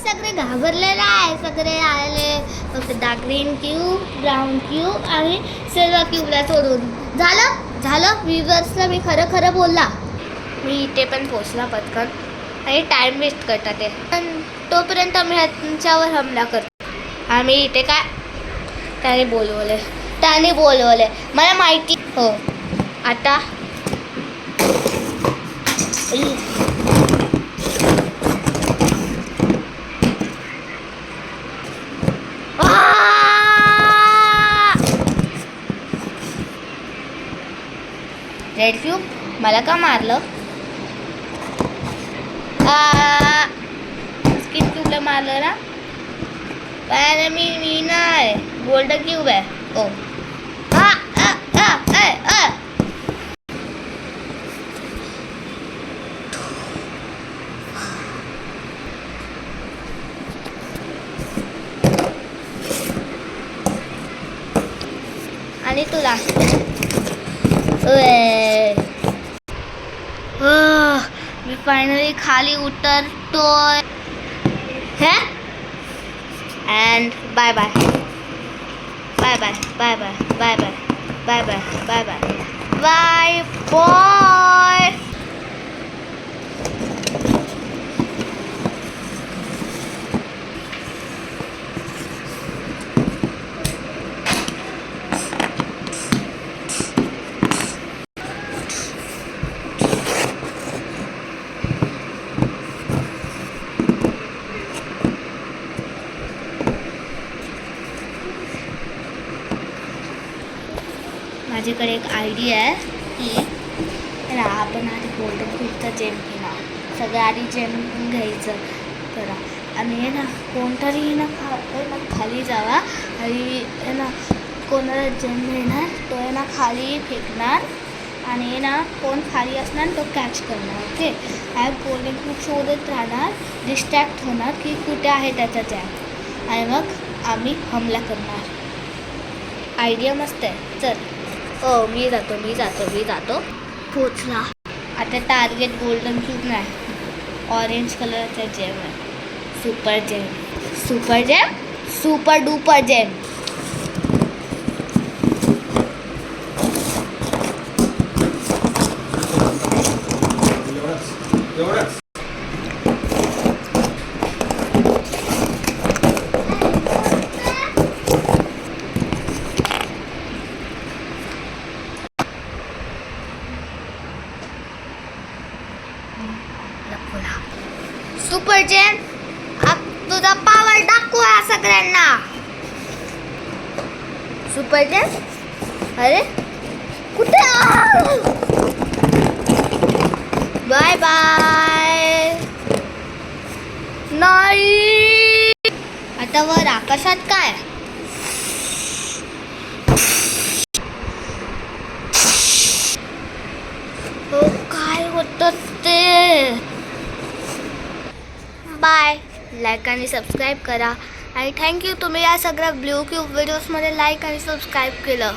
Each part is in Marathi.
सगळे घाबरलेले आहे. सगळे आले फक्त ग्रीन क्यूब, ब्राऊन क्यूब आणि सिल्वर क्यूबला सोडून. झालं व्ह्यूअर्सला मी खरं बोलला. मी इथे पण पोचला पटकन आणि टाईम वेस्ट करतात ते. पण तोपर्यंत मी ह्यांच्यावर हमला करतो. आम्ही इथे काय त्याने बोलवले मला माहिती. हो आता रेड क्यूब मला का मारलं? स्किन क्यूबला मारलं ना? पण मी नाही, गोल्डन क्यूब आहे. ओ आणि तुला मी फायनली खाली उतरतोय. हे and bye bye bye bye bye bye bye bye bye bye bye bye bye bye. माझ्याकडे एक आयडिया आहे की आपण आधी गोल्डन क्यूबचा जेम घेणार. सगळं आधी जेम घ्यायचं करा आणि ना कोणतरी ना खाली जावा आणि ना कोणाला जेम मिळणार तो आहे ना खाली फेकणार आणि ना कोण खाली असणार तो कॅच करणार. ओके गोल्डन क्यूब शोधत राहणार, डिस्ट्रॅक्ट होणार की कुठे आहे त्याचा जॅम आणि मग आम्ही हमला करणार. आयडिया मस्त आहे. चल मी जातो. पोचला. आता टार्गेट गोल्डन क्यूब नाही, ऑरेंज कलरचा जेम आहे. Super duper gem. Super gem तुझा पावर दाखव सगळ्यांना. सुपर जेम अरे कुठे? Bye bye. नाही आता वर आकाशात काय? हो काय होतं ते? बाय. लाईक आणि सबस्क्राईब करा आणि थँक्यू तुम्ही या सगळ्या ब्ल्यू क्यूब व्हिडिओजमध्ये लाईक आणि सबस्क्राईब केलं.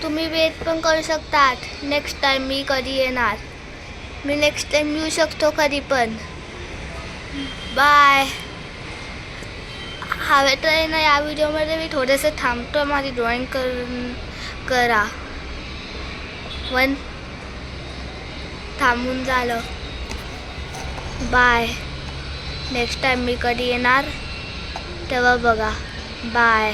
तुम्ही वेट पण करू शकतात नेक्स्ट टाईम मी कधी येणार. मी नेक्स्ट टाईम येऊ शकतो कधी पण. बाय. हवे तर ना या व्हिडिओमध्ये मी थोडंसं थांबतो. माझी ड्रॉइंग करा. थांबून झालं. बाय. नेक्स्ट टाईम मी कधी येणार तेव्हा बघा. बाय.